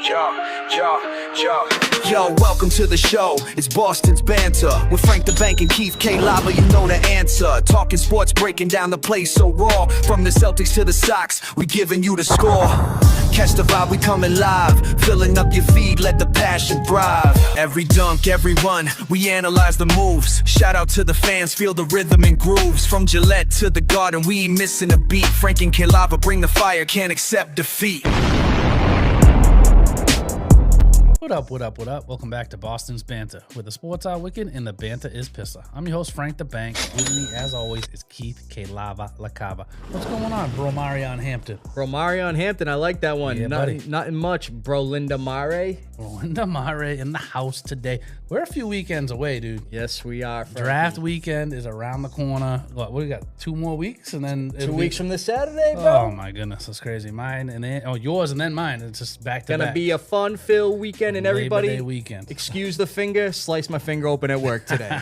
Yo, welcome to the show. It's Boston's Banter with Frank the Bank and Keith K. Lava. You know the answer. Talking sports, breaking down the play so raw. From the Celtics to the Sox, we giving you the score. Catch the vibe, we coming live. Filling up your feed, let the passion thrive. Every dunk, every run, we analyze the moves. Shout out to the fans, feel the rhythm and grooves. From Gillette to the Garden, we ain't missing a beat. Frank and K. Lava bring the fire, can't accept defeat. What up, what up, what up? Welcome back to Boston's Banter, where the sports are wicked and the banter is Pissah. I'm your host, Frank the Bank. With me, as always, is Keith K. Lava La Cava. What's going on, bro Marion Hampton? Bro Marion Hampton, I like that one. Yeah, buddy. Nothing much, bro Linda Mare. Linda Mare in the house today. We're a few weekends away, dude. Yes, we are. Frankie. Draft weekend is around the corner. What we got? 2 more weeks, and then 2 weeks from this Saturday, bro. Oh my goodness, that's crazy. Mine and then yours and then mine. It's just back to back. Gonna be a fun-filled weekend, and Labor everybody, Day weekend. Excuse the finger, slice my finger open at work today.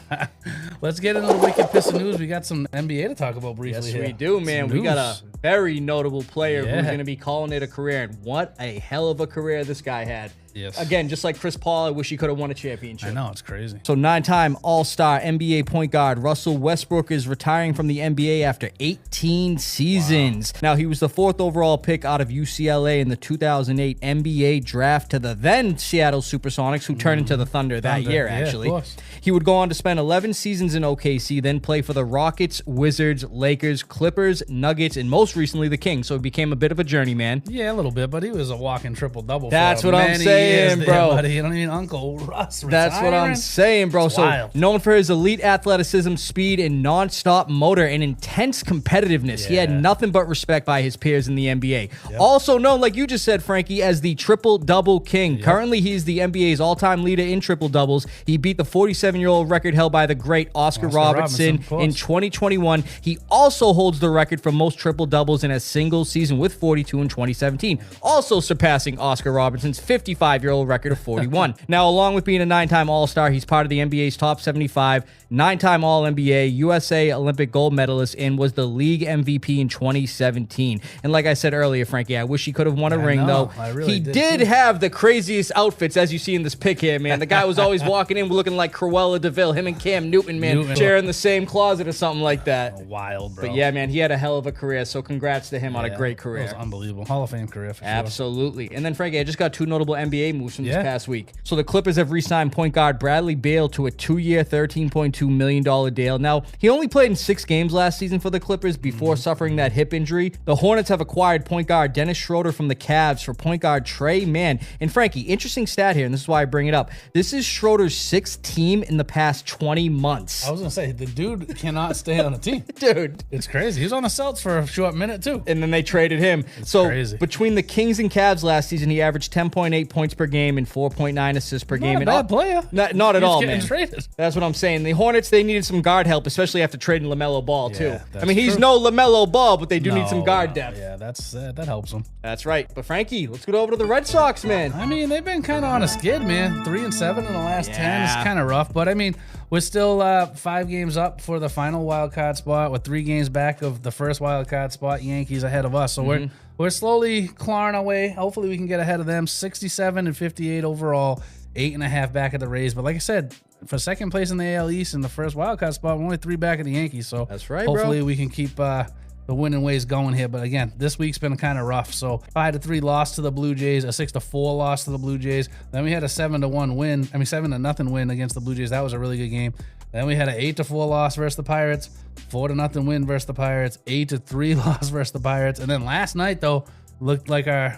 Let's get into the wicked Pissah news. We got some NBA to talk about briefly. Yes, here. we do, man. Some We got news. a very notable player Yeah. who's gonna be calling it a career, and what a hell of a career this guy had. Yes. Again, just like Chris Paul, I wish he could have won a championship. I know, it's crazy. So 9-time All-Star NBA point guard Russell Westbrook is retiring from the NBA after 18 seasons. Wow. Now, he was the 4th overall pick out of UCLA in the 2008 NBA draft to the then Seattle Supersonics, who turned into the Thunder that year, actually. Of course. He would go on to spend 11 seasons in OKC, then play for the Rockets, Wizards, Lakers, Clippers, Nuggets, and most recently the Kings. So he became a bit of a journeyman. Yeah, a little bit, but he was a walking triple-double. That's for what I'm many saying, years there, bro. Buddy. You don't mean Uncle Russ retiring? That's what I'm saying, bro. It's So wild. known for his elite athleticism, speed, and non-stop motor and intense competitiveness. He had Yeah. nothing but respect by his peers in the NBA. Also known, like you just said, Frankie, as the triple-double king. Currently, he's the NBA's all-time leader in triple-doubles. He beat the 47-year-old record held by the great Oscar Robertson of course. in 2021. He also holds the record for most triple-doubles in a single season with 42 in 2017, also surpassing Oscar Robertson's 55-year-old record of 41. Now, along with being a 9-time All-Star, he's part of the NBA's top 75, 9-time All-NBA, USA Olympic gold medalist, and was the league MVP in 2017. And like I said earlier, Frankie, I wish he could have won a ring, know. though. I really He did, did too. have the craziest outfits, as you see in this pic here, man. The guy was always walking in looking like Cruella DeVille, him and Cam Newton, man, sharing the same closet or something like that. Wild, bro. But yeah, man, he had a hell of a career, so congrats to him on a great It career. was unbelievable. Hall of Fame career, for sure. Absolutely. And then, Frankie, I just got 2 notable NBA moves from this Yeah. past week. So the Clippers have re-signed point guard Bradley Beal to a 2-year, $13.2 million deal. Now, he only played in 6 games last season for the Clippers before suffering that hip injury. The Hornets have acquired point guard Dennis Schroeder from the Cavs for point guard Trey Mann. And Frankie, interesting stat here, and this is why I bring it up. This is Schroeder's 6th team in the past 20 months. I was going to say, the dude cannot stay on a team. Dude. It's crazy. He was on the Celtics for a short minute, too. And then they traded him. So crazy. between the Kings and Cavs last season, he averaged 10.8 points per game and 4.9 assists per game. Not a bad player. Not at He's all, getting man. traded. That's what I'm saying. The Hornets, they needed some guard help, especially after trading LaMelo Ball, too. that's I mean, he's true. no LaMelo Ball, but they do need some No, guard depth. Yeah, that helps him. That's right. But Frankie, let's go over to the Red Sox, man. I mean, they've been kind of on a skid, man. 3-7 in the last 10 Yeah. is kind of rough. But I mean, we're still 5 games up for the final wild card spot. We're 3 games back of the first wild card spot. Yankees ahead of us, so we're slowly clawing our way. Hopefully, we can get ahead of them. 67 and 58 overall, 8.5 back at the Rays. But like I said, for second place in the AL East and the first wild card spot, we're only 3 back at the Yankees. So That's right, bro. hopefully we can keep the winning ways going here. But again, this week's been kind of rough. So 5-3 loss to the Blue Jays, a 6-4 loss to the Blue Jays. Then we had a 7-1 win. 7-0 win against the Blue Jays. That was a really good game. Then we had an 8-4 loss versus the Pirates, 4-0 win versus the Pirates, 8-3 loss versus the Pirates. And then last night, though, looked like our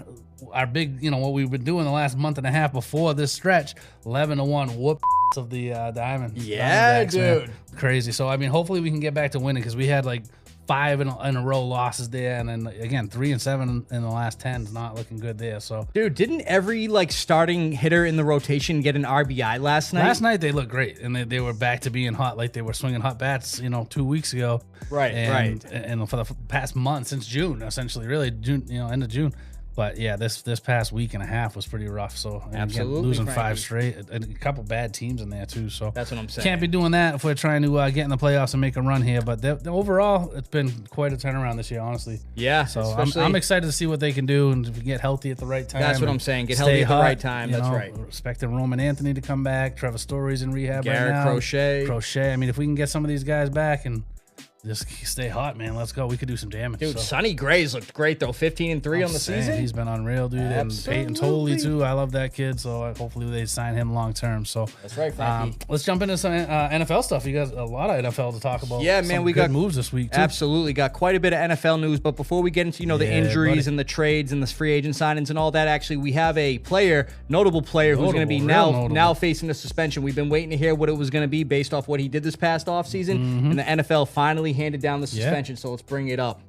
big, what we've been doing the last month and a half before this stretch, 11-1 whoop of the Diamond. Yeah, Diamondbacks, dude. man. Crazy. So, I mean, hopefully we can get back to winning because we had like 5 in a row losses there, and then again 3-7 in the last 10 is not looking good there. So, Dude, didn't every starting hitter in the rotation get an RBI last night? last night they looked great, and they were back to being hot, like they were swinging hot bats, 2 weeks ago. Right, and for the past month since June, essentially, really June, end of June. But yeah, this past week and a half was pretty rough. So and Absolutely, again, losing Frankie. 5 straight, and a couple bad teams in there too. So That's what I'm saying. Can't be doing that if we're trying to get in the playoffs and make a run here. But overall, it's been quite a turnaround this year, honestly. Yeah. So I'm excited to see what they can do and get healthy at the right time. That's what I'm saying. Get stay healthy at the hot, right time. you That's know, right. Expecting Roman Anthony to come back. Trevor Story's in rehab Garrett right now. Crochet. I mean, if we can get some of these guys back and just stay hot, man, let's go. We could do some damage. Dude, so. Sonny Gray's looked great, though. 15-3 on the season. He's been unreal, dude. Absolutely. And Peyton Tolley, too. I love that kid, so hopefully they sign him long term. So That's right, Frankie. let's jump into some NFL stuff. You guys a lot of NFL to talk about. Yeah, man, Some we good got moves this week, too. Absolutely. Got quite a bit of NFL news. But before we get into, the Yeah, injuries buddy. and the trades and the free agent signings and all that, actually, we have a notable player who's going to be Notable, now facing a suspension. We've been waiting to hear what it was going to be based off what he did this past offseason. And the NFL finally handed down the suspension. So let's bring it up.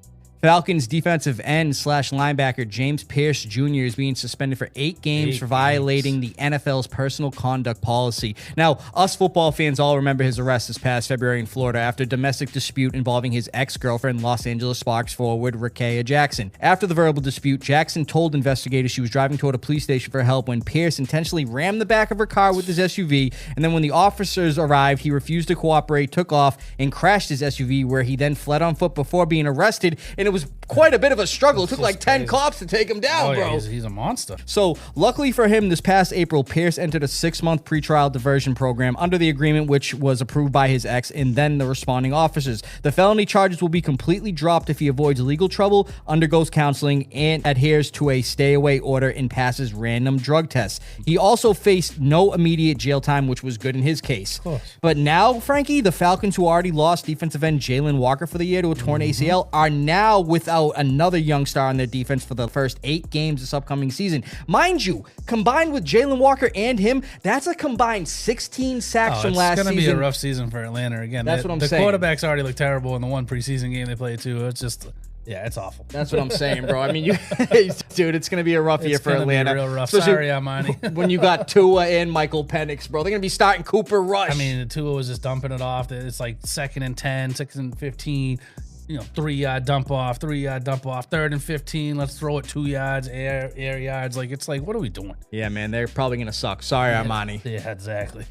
Falcons defensive end / linebacker James Pearce Jr. is being suspended for 8 games for violating the NFL's personal conduct policy. Now, us football fans all remember his arrest this past February in Florida after a domestic dispute involving his ex-girlfriend, Los Angeles Sparks forward Rakea Jackson. After the verbal dispute, Jackson told investigators she was driving toward a police station for help when Pearce intentionally rammed the back of her car with his SUV, and then when the officers arrived, he refused to cooperate, took off, and crashed his SUV, where he then fled on foot before being arrested, and it was quite a bit of a struggle. It took like 10 cops to take him down, bro. Yeah, he's a monster. So, luckily for him, this past April, Pearce entered a 6-month pretrial diversion program under the agreement which was approved by his ex and then the responding officers. The felony charges will be completely dropped if he avoids legal trouble, undergoes counseling, and adheres to a stay-away order and passes random drug tests. He also faced no immediate jail time, which was good in his case. But now, Frankie, the Falcons, who already lost defensive end Jalen Walker for the year to a torn ACL, are now without another young star on their defense for the first 8 games this upcoming season. Mind you, combined with Jalen Walker and him, that's a combined 16 sacks from last season. It's going to be a rough season for Atlanta again. That's what I'm saying. The quarterbacks already look terrible in the one preseason game they played too. It's just, yeah, it's awful. That's what I'm saying, bro. I mean, dude, it's going to be a rough year for Atlanta. Be real rough. Especially Sorry, Armani. when you got Tua and Michael Penix, bro. They're going to be starting Cooper Rush. I mean, Tua was just dumping it off. It's like 2nd and 10, 2nd and 15. 3-yard dump off, 3-yard dump off, 3rd and 15. Let's throw it 2 yards, air yards. Like, it's like, what are we doing? Yeah, man, they're probably going to suck. Sorry, Armani. Yeah, exactly.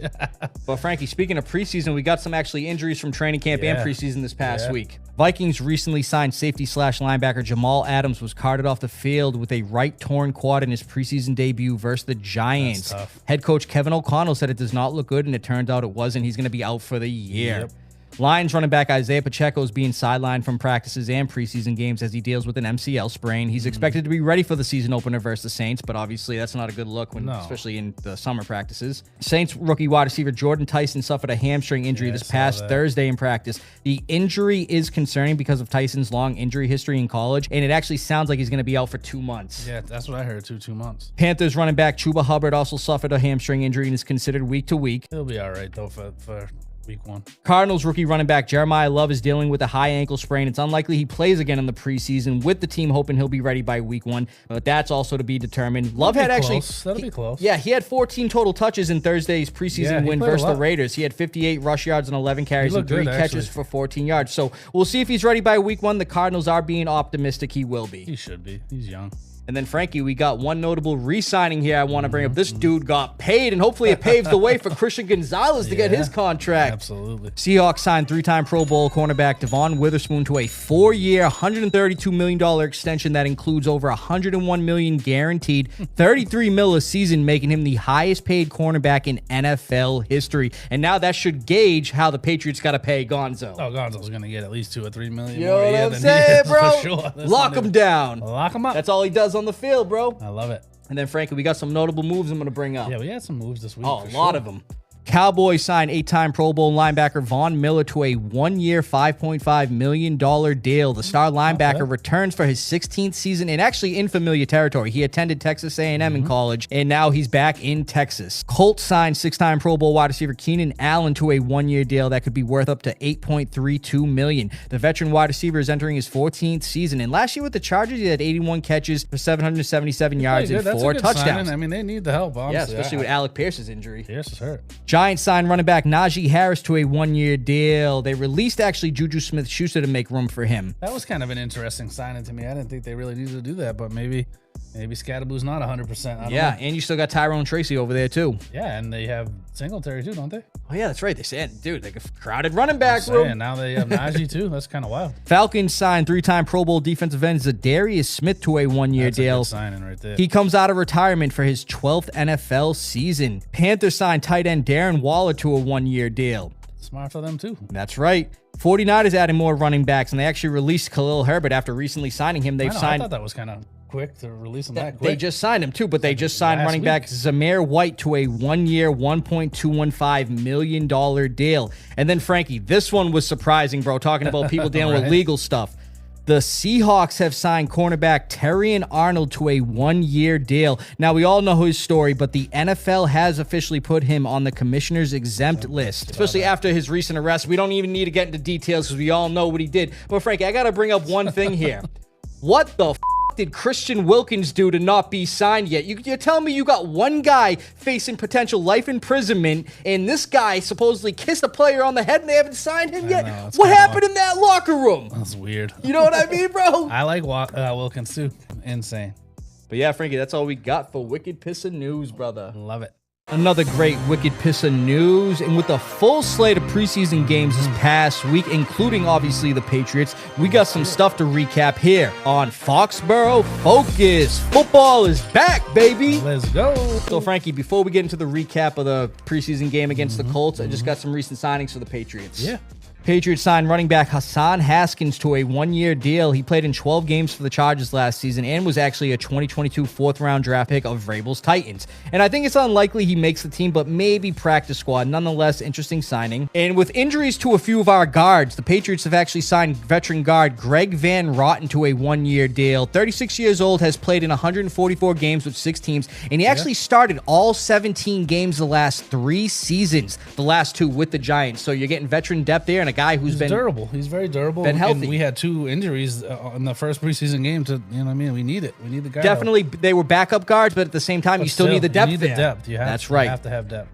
Well, Frankie, speaking of preseason, we got some actually injuries from training camp and preseason this past week. Vikings recently signed safety / linebacker Jamal Adams was carted off the field with a right torn quad in his preseason debut versus the Giants. That's tough. Head coach Kevin O'Connell said it does not look good, and it turned out it wasn't. He's going to be out for the year. Yep. Lions running back Isaiah Pacheco is being sidelined from practices and preseason games as he deals with an MCL sprain. He's expected to be ready for the season opener versus the Saints, but obviously that's not a good look, especially in the summer practices. Saints rookie wide receiver Jordan Tyson suffered a hamstring injury this past Thursday in practice. The injury is concerning because of Tyson's long injury history in college, and it actually sounds like he's going to be out for 2 months. Yeah, that's what I heard too, 2 months. Panthers running back Chuba Hubbard also suffered a hamstring injury and is considered week to week. He'll be all right, though, for week 1. Cardinals rookie running back Jeremiah Love is dealing with a high ankle sprain. It's unlikely he plays again in the preseason, with the team hoping he'll be ready by week 1, but that's also to be determined. Love had actually... That'll be close. Yeah, he had 14 total touches in Thursday's preseason win played a versus the lot. Raiders. He had 58 rush yards and 11 carries and 3 good, catches for 14 yards. So we'll see if he's ready by week 1. The Cardinals are being optimistic he will be. He should be. He's young. And then, Frankie, we got one notable re-signing here I want to bring up. This dude got paid, and hopefully it paves the way for Christian Gonzalez to get his contract. Absolutely. Seahawks signed 3-time Pro Bowl cornerback Devon Witherspoon to a 4-year, $132 million extension that includes over $101 million guaranteed, $33 million a season, making him the highest-paid cornerback in NFL history. And now that should gauge how the Patriots got to pay Gonzo. Oh, Gonzo's going to get at least $2 or $3 million You more know a year what I'm than saying, he is, bro? for sure. That's Lock not him even- down. Lock him up. That's all he does on the field, bro. I love it. And then, Frankie, we got some notable moves I'm going to bring up. Yeah, we had some moves this week. Oh, a lot of them. Cowboys signed 8-time Pro Bowl linebacker Von Miller to a 1-year, $5.5 million deal. The star linebacker returns for his 16th season and actually in familiar territory. He attended Texas A&M in college, and now he's back in Texas. Colts signed 6-time Pro Bowl wide receiver Keenan Allen to a 1-year deal that could be worth up to $8.32 million. The veteran wide receiver is entering his 14th season, and last year with the Chargers, he had 81 catches for 777 yards and 4 touchdowns. Signing. I mean, they need the help, honestly. Yeah, especially with Alec Pierce's injury. Pierce is hurt. Giants signed running back Najee Harris to a 1-year deal. They released actually Juju Smith-Schuster to make room for him. That was kind of an interesting signing to me. I didn't think they really needed to do that, but maybe Maybe Scatterboo's not 100%. I don't Yeah, know. and you still got Tyrone Tracy over there too. Yeah, and they have Singletary too, don't they? Oh yeah, that's right. They said, dude, like a crowded running back Saying, room. now they have Najee too. That's kind of wild. Falcons signed 3-time Pro Bowl defensive end Zadarius Smith to a 1-year That's a deal. good signing right there. He comes out of retirement for his 12th NFL season. Panthers signed tight end Darren Waller to a 1-year deal. Smart for them too. That's right. 49ers adding more running backs, and they actually released Khalil Herbert after recently signing him. I thought that was kind of quick to release him that quick. They just signed him too, but they just signed last running back Zamir White to a 1-year, $1.215 million deal. And then, Frankie, this one was surprising, bro, talking about people dealing with legal stuff. The Seahawks have signed cornerback Terrion Arnold to a 1-year deal. Now, we all know his story, but the NFL has officially put him on the commissioner's exempt list, especially after his recent arrest. We don't even need to get into details because we all know what he did. But, Frankie, I got to bring up one thing here. What the did Christian Wilkins do to not be signed yet? You're telling me you got one guy facing potential life imprisonment, and this guy supposedly kissed a player on the head and they haven't signed him yet? What happened in that locker room? That's weird. You know what I mean, bro? I like Wilkins too. Insane. But yeah, Frankie, that's all we got for Wicked Pissah News, brother. Love it. Another great Wicked Pissah News, and with a full slate of preseason games this past week, including obviously the Patriots, we got some stuff to recap here on Foxboro Focus. Football is back, baby. Let's go. So, Frankie, before we get into the recap of the preseason game against the Colts, I just got some recent signings for the Patriots. Yeah. Patriots signed running back Hassan Haskins to a 1-year deal. He played in 12 games for the Chargers last season and was actually a 2022 fourth-round draft pick of Vrabel's Titans. And I think it's unlikely he makes the team, but maybe practice squad. Nonetheless, interesting signing. And with injuries to a few of our guards, the Patriots have actually signed veteran guard Greg Van Rotten to a 1-year deal. 36 years old, has played in 144 games with 6 teams, and he actually started all 17 games the last 3 seasons, the last 2 with the Giants. So you're getting veteran depth there and a guy who's been durable. He's very durable. Been healthy. And we had 2 injuries in the first preseason game. To you know what I mean, we need it. We need the guy. Definitely, they were backup guards, but at the same time, you still need the depth. You need the depth. That's right. You have to have depth.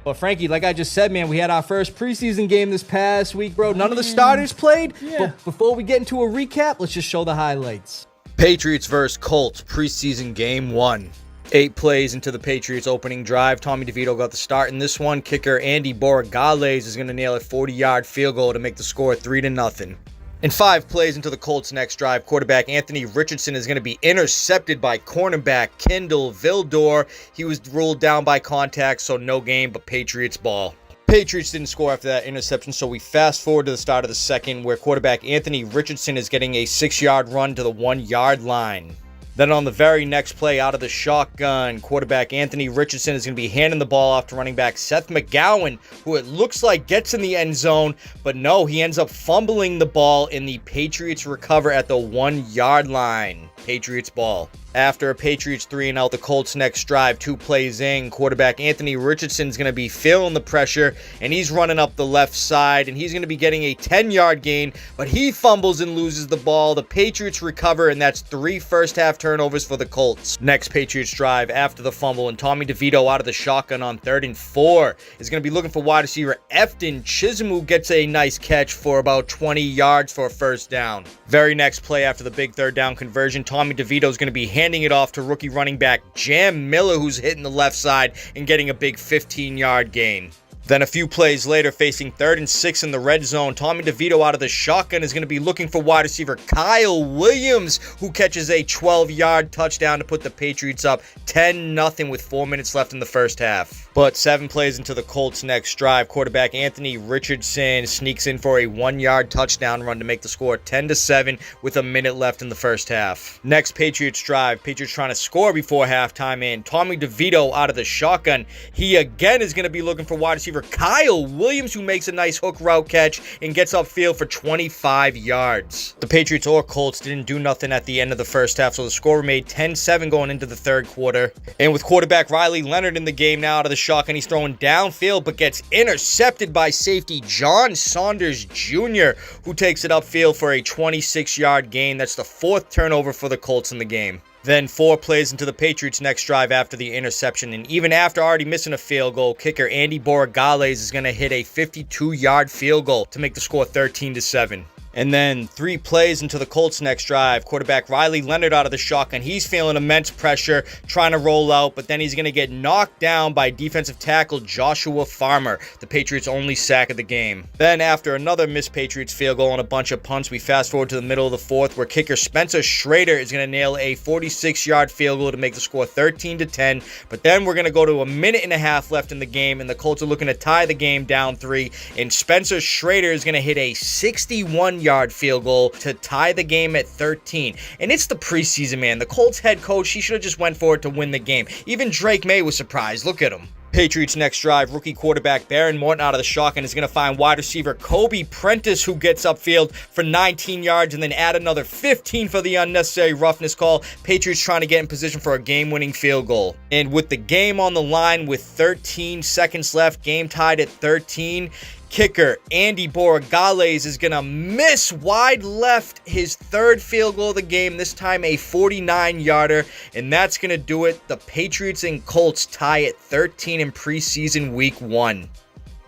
But Frankie, like I just said, man, we had our first preseason game this past week, bro. None of the starters played. Yeah. But before we get into a recap, let's just show the highlights. Patriots vs. Colts preseason game 1. 8 plays into the Patriots opening drive. Tommy DeVito got the start in this one. Kicker Andy Borregales is going to nail a 40-yard field goal to make the score 3-0. In 5 plays into the Colts' next drive, quarterback Anthony Richardson is going to be intercepted by cornerback Kendall Vildor. He was ruled down by contact, so no game, but Patriots ball. Patriots didn't score after that interception, so we fast forward to the start of the second, where quarterback Anthony Richardson is getting a 6-yard run to the 1-yard line. Then on the very next play out of the shotgun, quarterback Anthony Richardson is going to be handing the ball off to running back Seth McGowan, who it looks like gets in the end zone, but no, he ends up fumbling the ball, and the Patriots recover at the 1-yard line. Patriots ball. After a Patriots 3-and-out, the Colts' next drive, 2 plays in, quarterback Anthony Richardson's going to be feeling the pressure, and he's running up the left side, and he's going to be getting a 10-yard gain, but he fumbles and loses the ball. The Patriots recover, and that's 3 first-half turnovers for the Colts. Next Patriots drive after the fumble, and Tommy DeVito out of the shotgun on 3rd and 4 is going to be looking for wide receiver Efton Chisholm, who gets a nice catch for about 20 yards for a first down. Very next play after the big 3rd down conversion, Tommy DeVito is going to be handing it off to rookie running back Jam Miller, who's hitting the left side and getting a big 15-yard gain. Then a few plays later, facing 3rd and 6 in the red zone, Tommy DeVito out of the shotgun is going to be looking for wide receiver Kyle Williams, who catches a 12-yard touchdown to put the Patriots up 10-0 with 4 minutes left in the first half. But 7 plays into the Colts' next drive, quarterback Anthony Richardson sneaks in for a 1-yard touchdown run to make the score 10-7 with a minute left in the first half. Next Patriots drive, Patriots trying to score before halftime, and Tommy DeVito out of the shotgun. He again is going to be looking for wide receiver Kyle Williams, who makes a nice hook route catch and gets upfield for 25 yards. The Patriots or Colts didn't do nothing at the end of the first half, so the score remained 10-7 going into the 3rd quarter. And with quarterback Riley Leonard in the game now out of the shotgun, he's throwing downfield but gets intercepted by safety John Saunders Jr., who takes it upfield for a 26-yard gain. That's the 4th turnover for the Colts in the game. Then 4 plays into the Patriots' next drive after the interception, and even after already missing a field goal, kicker Andy Borregales is going to hit a 52-yard field goal to make the score 13-7. And then 3 plays into the Colts' next drive, quarterback Riley Leonard out of the shotgun. He's feeling immense pressure, trying to roll out, but then he's going to get knocked down by defensive tackle Joshua Farmer, the Patriots' only sack of the game. Then after another missed Patriots field goal and a bunch of punts, we fast forward to the middle of the fourth, where kicker Spencer Schrader is going to nail a 46-yard field goal to make the score 13-10. But then we're going to go to a minute and a half left in the game, and the Colts are looking to tie the game down 3, and Spencer Schrader is going to hit a 61-yard field goal to tie the game at 13. And it's the preseason, man. The Colts head coach, he should have just went for it to win the game. Even Drake May was surprised. Look at him. Patriots next drive, rookie quarterback Baron Morton out of the shotgun is going to find wide receiver Kobe Prentice, who gets upfield for 19 yards and then add another 15 for the unnecessary roughness call. Patriots trying to get in position for a game-winning field goal. And with the game on the line with 13 seconds left, game tied at 13, kicker Andy Borregales is going to miss wide left, his 3rd field goal of the game, this time a 49-yarder, and that's going to do it. The Patriots and Colts tie at 13 in preseason week 1.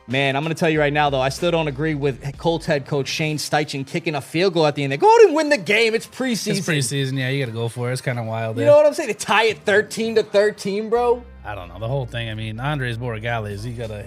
Man, I'm going to tell you right now, though, I still don't agree with Colts head coach Shane Steichen kicking a field goal at the end. They go out and win the game. It's preseason. It's preseason. Yeah, you got to go for it. It's kind of wild. You know what I'm saying? To tie it 13-13, bro. I don't know. The whole thing, I mean, Andres Borregales, he gotta.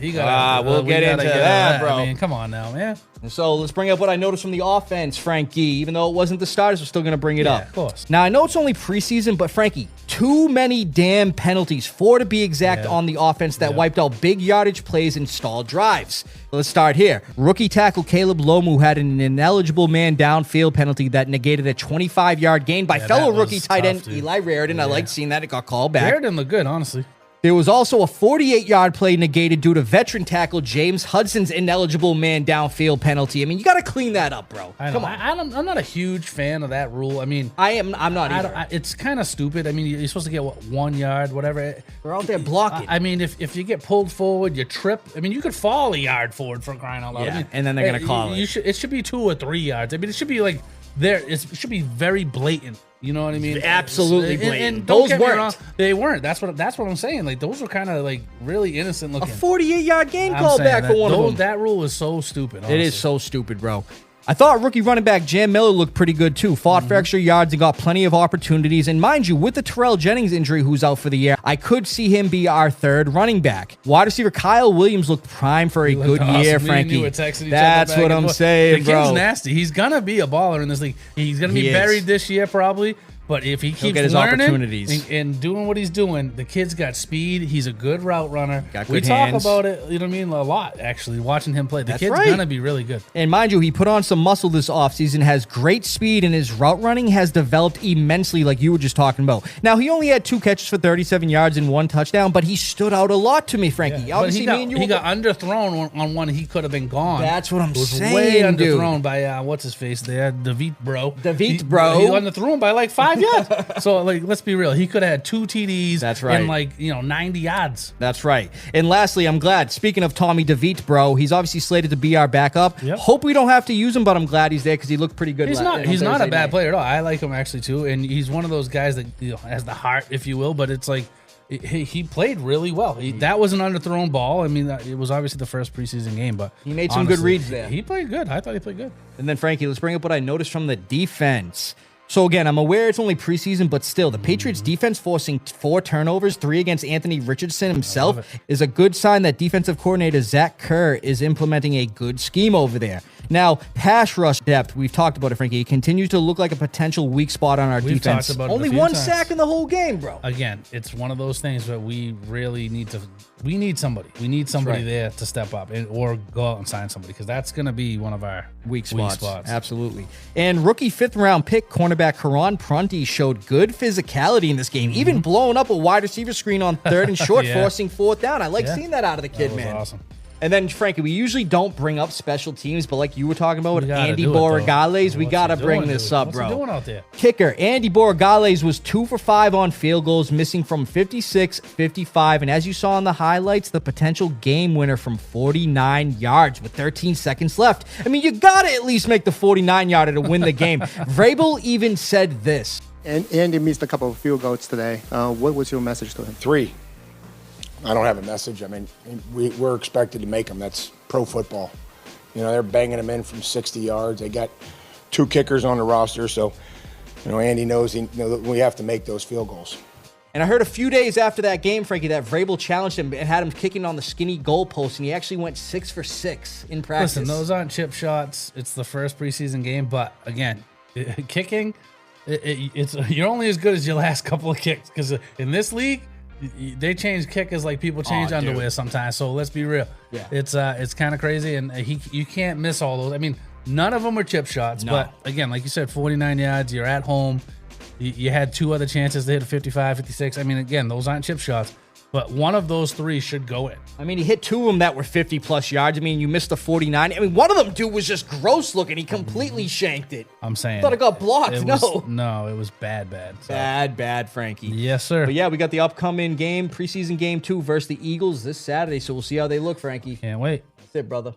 We'll get into that, bro. I mean, come on now, man. So let's bring up what I noticed from the offense, Frankie. Even though it wasn't the starters, we're still going to bring it up. Of course. Now, I know it's only preseason, but Frankie, too many damn penalties, 4 to be exact, on the offense that wiped out big yardage plays and stalled drives. Let's start here. Rookie tackle Caleb Lomu had an ineligible man downfield penalty that negated a 25-yard gain by fellow rookie tight end Eli Raridan. I liked seeing that. It got called back. Raridan looked good, honestly. There was also a 48-yard play negated due to veteran tackle James Hudson's ineligible man downfield penalty. I mean, you got to clean that up, bro. Come on. I'm not a huge fan of that rule. I mean, I'm not either. It's kind of stupid. I mean, you're supposed to get, 1 yard, whatever. They're out there blocking. I mean, if you get pulled forward, you trip. I mean, you could fall a yard forward for crying out loud. Yeah, I mean, and then they're going to call it. It should be 2 or 3 yards. I mean, it should be like it should be very blatant. You know what I mean? Absolutely blatant. And those weren't. wrong, they weren't. That's what I'm saying. Like, those were kind of like really innocent looking. A 48-yard gain called back for one of them. That rule is so stupid. Honestly. It is so stupid, bro. I thought rookie running back Jam Miller looked pretty good too. Fought for extra yards and got plenty of opportunities. And mind you, with the Terrell Jennings injury who's out for the year, I could see him be our 3rd running back. Wide receiver Kyle Williams looked prime for a good year, Frankie. That's what I'm saying, bro. The kid's nasty. He's going to be a baller in this league. He's going to be buried this year probably. But if he keeps his learning opportunities and doing what he's doing, the kid's got speed. He's a good route runner. We talk about it, you know what I mean, a lot, actually, watching him play. The kid's going to be really good. And mind you, he put on some muscle this offseason, has great speed, and his route running has developed immensely like you were just talking about. Now, he only had 2 catches for 37 yards and 1 touchdown, but he stood out a lot to me, Frankie. Yeah, obviously, he got underthrown on one he could have been gone. That's what I'm saying, way underthrown by, what's his face there, David Bro. He underthrew him by like 5 yards. So, like, let's be real. He could have had 2 TDs. That's right. And 90 yards. That's right. And lastly, I'm glad. Speaking of Tommy DeVito, bro, he's obviously slated to be our backup. Yep. Hope we don't have to use him, but I'm glad he's there because he looked pretty good. He's not a bad player at all. I like him actually too, and he's one of those guys that has the heart, if you will. But it's like he played really well. That was an underthrown ball. I mean, it was obviously the first preseason game, but he made some good reads there. He played good. I thought he played good. And then Frankie, let's bring up what I noticed from the defense. So again, I'm aware it's only preseason, but still, the Patriots defense forcing 4 turnovers, 3 against Anthony Richardson himself, is a good sign that defensive coordinator Zach Kerr is implementing a good scheme over there. Now, pass rush depth, we've talked about it, Frankie. It continues to look like a potential weak spot on our defense. Talked about only 1 sack in the whole game, bro. Again, it's one of those things that we really need to. We need somebody. We need somebody there to step up or go out and sign somebody because that's going to be one of our weak spots. Absolutely. And rookie 5th-round pick cornerback Karan Prunty showed good physicality in this game, even blowing up a wide receiver screen on 3rd and short, forcing 4th down. I like seeing that out of the kid, man. Awesome. And then, Frankie, we usually don't bring up special teams, but like you were talking about with Andy Borregales, we got to bring this up, bro. What's he doing out there? Kicker, Andy Borregales was 2 for 5 on field goals, missing from 56, 55, and as you saw in the highlights, the potential game winner from 49 yards with 13 seconds left. I mean, you got to at least make the 49-yarder to win the game. Vrabel even said this. And Andy missed a couple of field goals today. What was your message to him? 3. I don't have a message. I mean, we're expected to make them. That's pro football. You know, they're banging them in from 60 yards. They got 2 kickers on the roster, so Andy knows that we have to make those field goals. And I heard a few days after that game, Frankie, that Vrabel challenged him and had him kicking on the skinny goalpost, and he actually went 6 for 6 in practice. Listen, those aren't chip shots. It's the first preseason game, but again, kicking, you're only as good as your last couple of kicks, because in this league, they change kickers like people change underwear sometimes. So let's be real. Yeah. It's kind of crazy, and you can't miss all those. I mean, none of them are chip shots, but again, like you said, 49 yards, you're at home. You had 2 other chances to hit a 55, 56. I mean, again, those aren't chip shots, but one of those 3 should go in. I mean, he hit 2 of them that were 50-plus yards. I mean, you missed the 49. I mean, one of them, dude, was just gross looking. He completely shanked it. I'm saying. I thought it got blocked. No, it was bad. So. Bad, Frankie. Yes, sir. But yeah, we got the upcoming game, preseason game 2 versus the Eagles this Saturday, so we'll see how they look, Frankie. Can't wait. That's it, brother.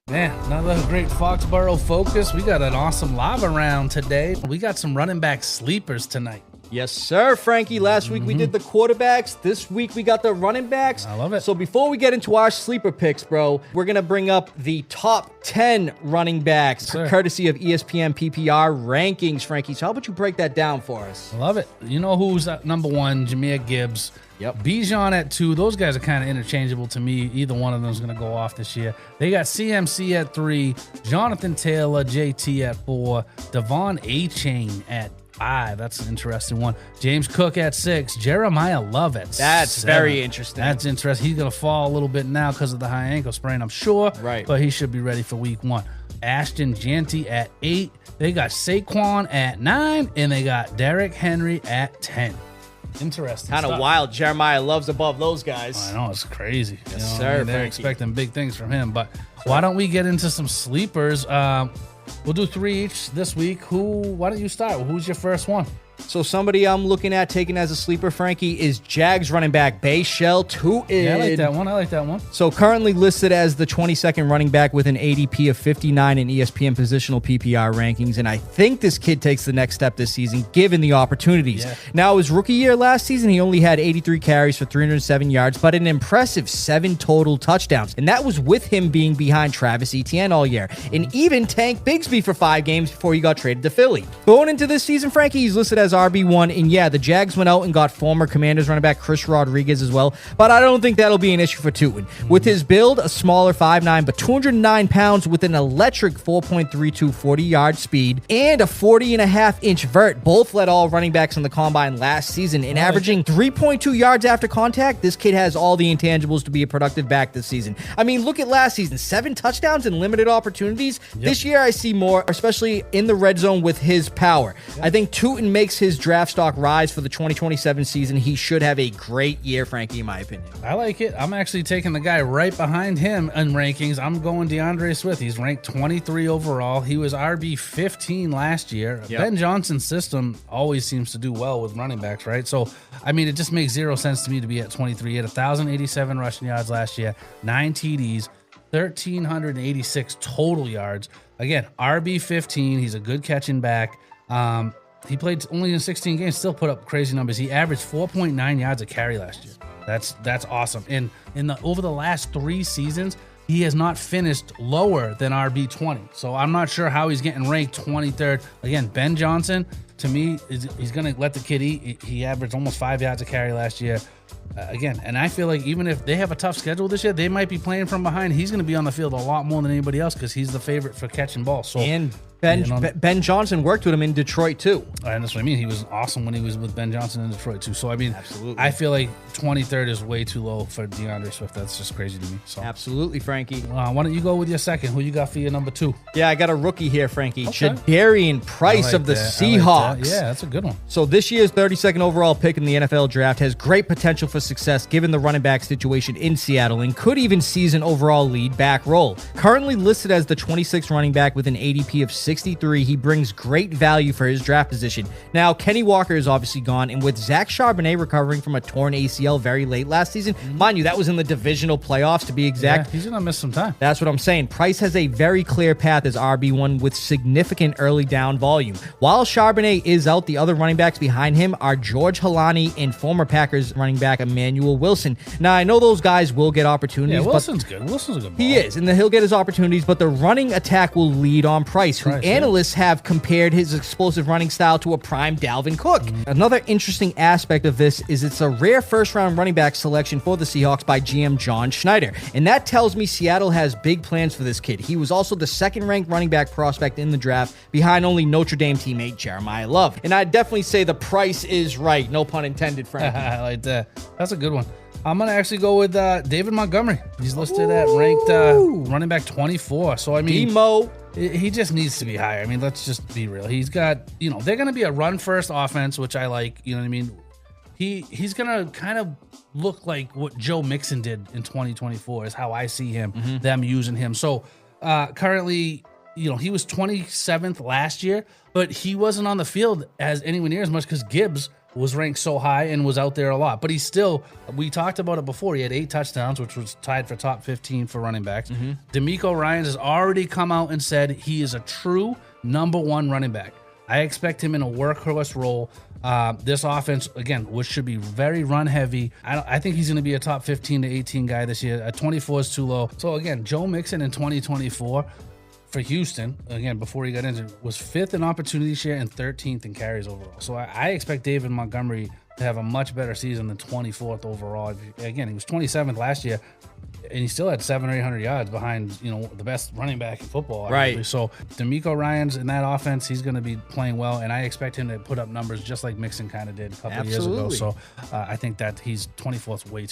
Man, another great Foxboro Focus. We got an awesome lava round today. We got some running back sleepers tonight. Yes, sir, Frankie. Last week we did the quarterbacks. This week we got the running backs. I love it. So before we get into our sleeper picks, bro, we're going to bring up the top 10 running backs, courtesy of ESPN PPR rankings, Frankie. So how about you break that down for us? I love it. You know who's at number 1? Jahmyr Gibbs. Yep. Bijan at 2. Those guys are kind of interchangeable to me. Either one of them is going to go off this year. They got CMC at 3, Jonathan Taylor, JT at 4, Devon A-Chain at 5. That's an interesting one. James Cook at 6, Jeremiah Love at 7. That's very interesting. That's interesting. He's going to fall a little bit now because of the high ankle sprain, I'm sure. Right. But he should be ready for week 1. Ashton Jeanty at 8. They got Saquon at 9, and they got Derrick Henry at 10. Interesting. Kind of wild. Jeremiah Love's above those guys. I know, it's crazy. Yes, sir. I mean, they're expecting big things from him. But why don't we get into some sleepers? We'll do 3 each this week. Why don't you start? Who's your first one? So somebody I'm looking at taking as a sleeper, Frankie, is Jags running back Bashel Tuitt. Yeah, I like that one. So currently listed as the 22nd running back with an ADP of 59 in ESPN positional PPR rankings, and I think this kid takes the next step this season given the opportunities. Yeah. Now, his rookie year last season, he only had 83 carries for 307 yards, but an impressive 7 total touchdowns, and that was with him being behind Travis Etienne all year, and even Tank Bigsby for 5 games before he got traded to Philly. Going into this season, Frankie, he's listed as RB1, and yeah, the Jags went out and got former Commanders running back Chris Rodriguez as well, but I don't think that'll be an issue for Tuitt. With his build, a smaller 5'9", but 209 pounds with an electric 4.32 40-yard speed and a 40.5-inch vert, both led all running backs in the combine last season, and averaging 3.2 yards after contact, this kid has all the intangibles to be a productive back this season. I mean, look at last season, 7 touchdowns and limited opportunities. This year I see more, especially in the red zone with his power. I think Tuitt makes his draft stock rise for the 2027 season. He should have a great year, Frankie, in my opinion. I like it. I'm actually taking the guy right behind him in rankings. I'm going DeAndre Swift. He's ranked 23 overall. He was RB 15 last year. Ben Johnson's system always seems to do well with running backs, right? So, I mean, it just makes 0 sense to me to be at 23. He had 1,087 rushing yards last year, 9 TDs, 1,386 total yards. Again, RB 15. He's a good catching back. He played only in 16 games, still put up crazy numbers. He averaged 4.9 yards a carry last year. That's awesome. And over the last 3 seasons, he has not finished lower than RB 20. So I'm not sure how he's getting ranked 23rd. Again, Ben Johnson, to me, he's going to let the kid eat. He averaged almost 5 yards a carry last year. Again, and I feel like even if they have a tough schedule this year, they might be playing from behind. He's going to be on the field a lot more than anybody else because he's the favorite for catching balls. So, and Ben Johnson worked with him in Detroit too. And that's what I mean. He was awesome when he was with Ben Johnson in Detroit too. So I mean, I feel like 23rd is way too low for DeAndre Swift. That's just crazy to me. So absolutely, Frankie. Why don't you go with your second? Who you got for your number 2? Yeah, I got a rookie here, Frankie. Okay. Shadarian Price of the Seahawks. Yeah, that's a good one. So this year's 32nd overall pick in the NFL draft has great potential for success given the running back situation in Seattle and could even seize an overall lead back role. Currently listed as the 26th running back with an ADP of 63, he brings great value for his draft position. Now, Kenny Walker is obviously gone, and with Zach Charbonnet recovering from a torn ACL very late last season, mind you, that was in the divisional playoffs to be exact. Yeah, he's going to miss some time. That's what I'm saying. Price has a very clear path as RB1 with significant early down volume. While Charbonnet is out, the other running backs behind him are George Halani and former Packers running back Emmanuel Wilson. Now, I know those guys will get opportunities. Yeah, Wilson's good. Wilson's a good ball. He is, and he'll get his opportunities, but the running attack will lead on Price, who nice, analysts have compared his explosive running style to a prime Dalvin Cook. Another interesting aspect of this is it's a rare first-round running back selection for the Seahawks by GM John Schneider, and that tells me Seattle has big plans for this kid. He was also the second-ranked running back prospect in the draft, behind only Notre Dame teammate Jeremiah Love. And I'd definitely say the price is right. No pun intended, Frankie. I like that. That's a good one. I'm going to actually go with David Montgomery. He's listed at ranked running back 24. So, I mean, Demo. he just needs to be higher. I mean, let's just be real. He's got, they're going to be a run-first offense, which I like. You know what I mean? He's going to kind of look like what Joe Mixon did in 2024 is how I see him, them using him. So, currently, he was 27th last year, but he wasn't on the field as anywhere near as much because Gibbs was ranked so high and was out there a lot. But he's still, we talked about it before, he had 8 touchdowns, which was tied for top 15 for running backs. D'Amico Ryans has already come out and said he is a true number 1 running back. I expect him in a workhorse role. This offense, again, which should be very run heavy. I think he's going to be a top 15 to 18 guy this year. 24 is too low. So again, Joe Mixon in 2024 for Houston, again, before he got injured, was 5th in opportunity share and 13th in carries overall. So I expect David Montgomery to have a much better season than 24th overall. Again, he was 27th last year, and he still had 700 or 800 yards behind, the best running back in football. Right. So D'Amico Ryans in that offense, he's going to be playing well, and I expect him to put up numbers just like Mixon kind of did a couple of years ago. So I think that he's 24th way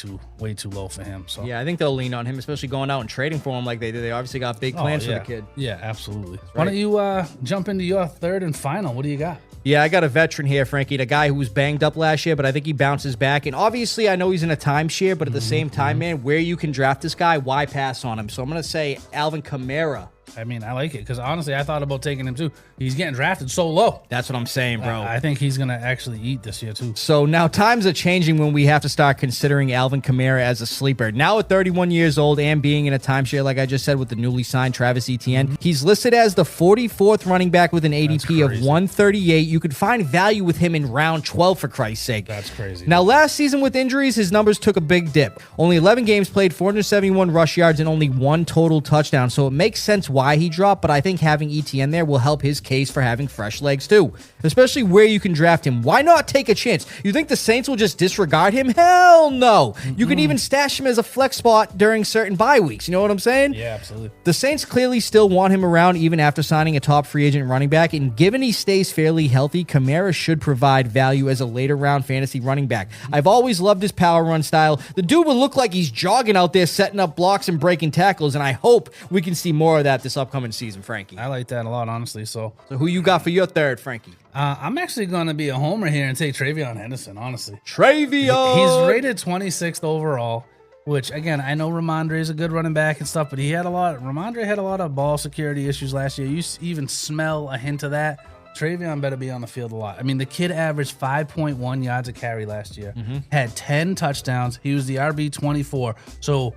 too low for him. So Yeah, I think they'll lean on him, especially going out and trading for him like they did. They obviously got big plans for the kid. Yeah, absolutely. Why don't you jump into your third and final? What do you got? Yeah, I got a veteran here, Frankie, the guy who was banged up last year, but I think he bounces back. And obviously, I know he's in a timeshare, but at the same time, man, where you can draft this guy, why pass on him? So I'm going to say Alvin Kamara. I mean, I like it because honestly, I thought about taking him too. He's getting drafted so low. That's what I'm saying, bro. I think he's going to actually eat this year too. So now times are changing when we have to start considering Alvin Kamara as a sleeper. Now at 31 years old and being in a timeshare, like I just said, with the newly signed Travis Etienne, he's listed as the 44th running back with an ADP of 138. You could find value with him in round 12, for Christ's sake. That's crazy. Now, last season with injuries, his numbers took a big dip. Only 11 games played, 471 rush yards, and only 1 total touchdown. So it makes sense why he dropped, but I think having ETN there will help his case for having fresh legs too, especially where you can draft him. Why not take a chance? You think the Saints will just disregard him? Hell no. You can even stash him as a flex spot during certain bye weeks. You know what I'm saying? Yeah, absolutely. The Saints clearly still want him around even after signing a top free agent running back, and given he stays fairly healthy, Kamara should provide value as a later round fantasy running back. I've always loved his power run style. The dude would look like he's jogging out there setting up blocks and breaking tackles, and I hope we can see more of that this upcoming season, Frankie. I like that a lot, honestly. So who you got for your third, Frankie? I'm actually going to be a homer here and take Travion Henderson, honestly. Travion! He's rated 26th overall, which, again, I know Ramondre is a good running back and stuff, but Ramondre had a lot of ball security issues last year. You even smell a hint of that. Travion better be on the field a lot. I mean, the kid averaged 5.1 yards a carry last year, had 10 touchdowns. He was the RB24. So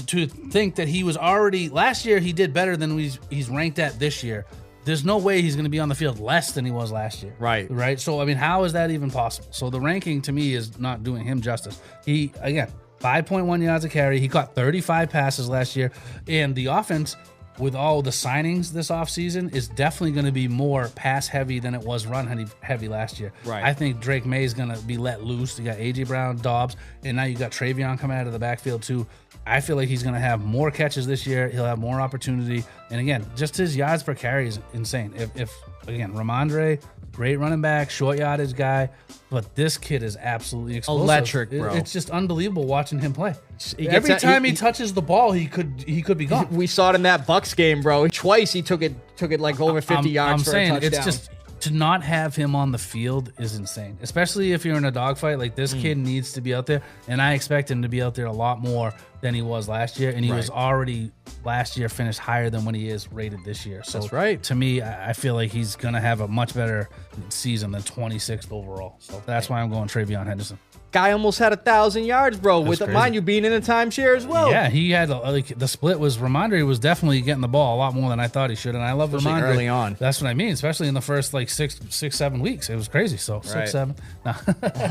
to think that he was already, last year he did better than he's ranked at this year. There's no way he's going to be on the field less than he was last year. Right. So, I mean, how is that even possible? So the ranking to me is not doing him justice. He, again, 5.1 yards a carry. He caught 35 passes last year. And the offense, with all the signings this offseason, is definitely going to be more pass heavy than it was run heavy last year. Right. I think Drake May is going to be let loose. You got A.J. Brown, Dobbs, and now you got Travion coming out of the backfield too. I feel like he's going to have more catches this year. He'll have more opportunity. And again, just his yards per carry is insane. If again, Ramondre, great running back, short yardage guy, but this kid is absolutely explosive. Electric, bro. It's just unbelievable watching him play. Every time he touches the ball, he could be gone. We saw it in that Bucks game, bro. Twice he took it like over 50 yards for a touchdown. It's just, to not have him on the field is insane, especially if you're in a dogfight. Like, this kid needs to be out there, and I expect him to be out there a lot more than he was last year, and he was already last year finished higher than when he is rated this year. So that's right. To me, I feel like he's going to have a much better season than 26th overall. So that's why I'm going Travion Henderson. Guy almost had 1,000 yards, bro. That's with crazy. Mind you being in a timeshare as well. Yeah, he had the split was Ramondre was definitely getting the ball a lot more than I thought he should, and I love Especially Ramondre early on. That's what I mean, especially in the first like 7 weeks. It was crazy. So 6, 7. No.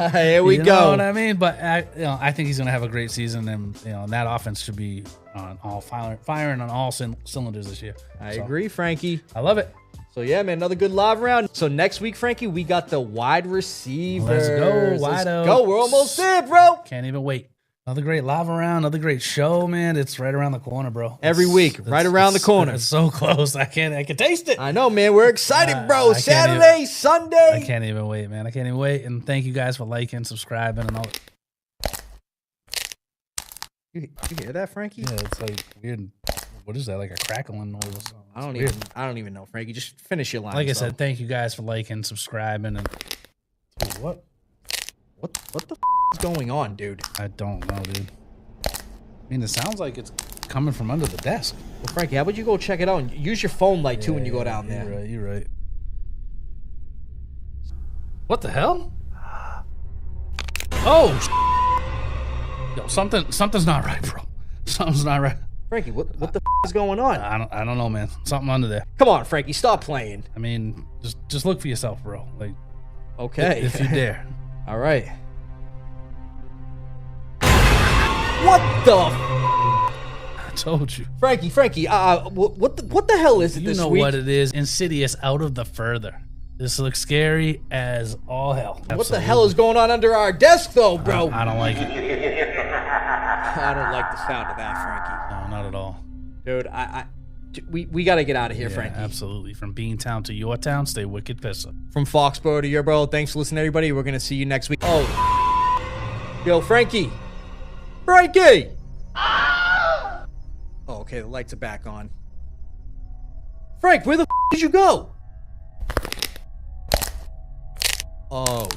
Here we you go. know what I mean? But I think he's going to have a great season, and that offense should be on all firing on all cylinders this year. I agree, Frankie. I love it. So yeah, man, another good live round. So next week, Frankie, we got the wide receivers. Let's go, Let's Wido. go. We're almost there, bro. Can't even wait. Another great live round, another great show, man. It's right around the corner, bro. Every week, right around the corner. It's so close. I can taste it. I know, man. We're excited, bro. I can't Saturday, even- Sunday. I can't even wait, man. I can't even wait. And thank you guys for liking, subscribing, and all. You hear that, Frankie? Yeah, it's like weird. What is that? Like a crackling noise or something? I don't even know, Frankie. Just finish your line. Like I said, thank you guys for liking, subscribing, and dude, what what the is going on, dude? I don't know, dude. I mean, it sounds like it's coming from under the desk. Well, Frankie, how about you go check it out and use your phone light too when you go down there? You're right. You're right. What the hell? Oh, yo, something's not right, bro. Something's not right. Frankie, what the is going on? I don't know, man. Something under there. Come on, Frankie, stop playing. I mean, just look for yourself, bro. Like, Okay. if you dare. All right. What the? I told you. Frankie, what the hell is it You this know week? what it is. Insidious out of the further. This looks scary as all hell. What the hell is going on under our desk, though, bro? I don't like it. I don't like the sound of that, Frankie. No, not at all. Dude, we got to get out of here, Yeah, Frankie. absolutely. From Beantown to your town, stay wicked Pissah. From Foxboro to your bro. Thanks for listening, everybody. We're going to see you next week. Oh. Yo, Frankie. Frankie! Oh, okay, the lights are back on. Frank, where the did you go? Oh,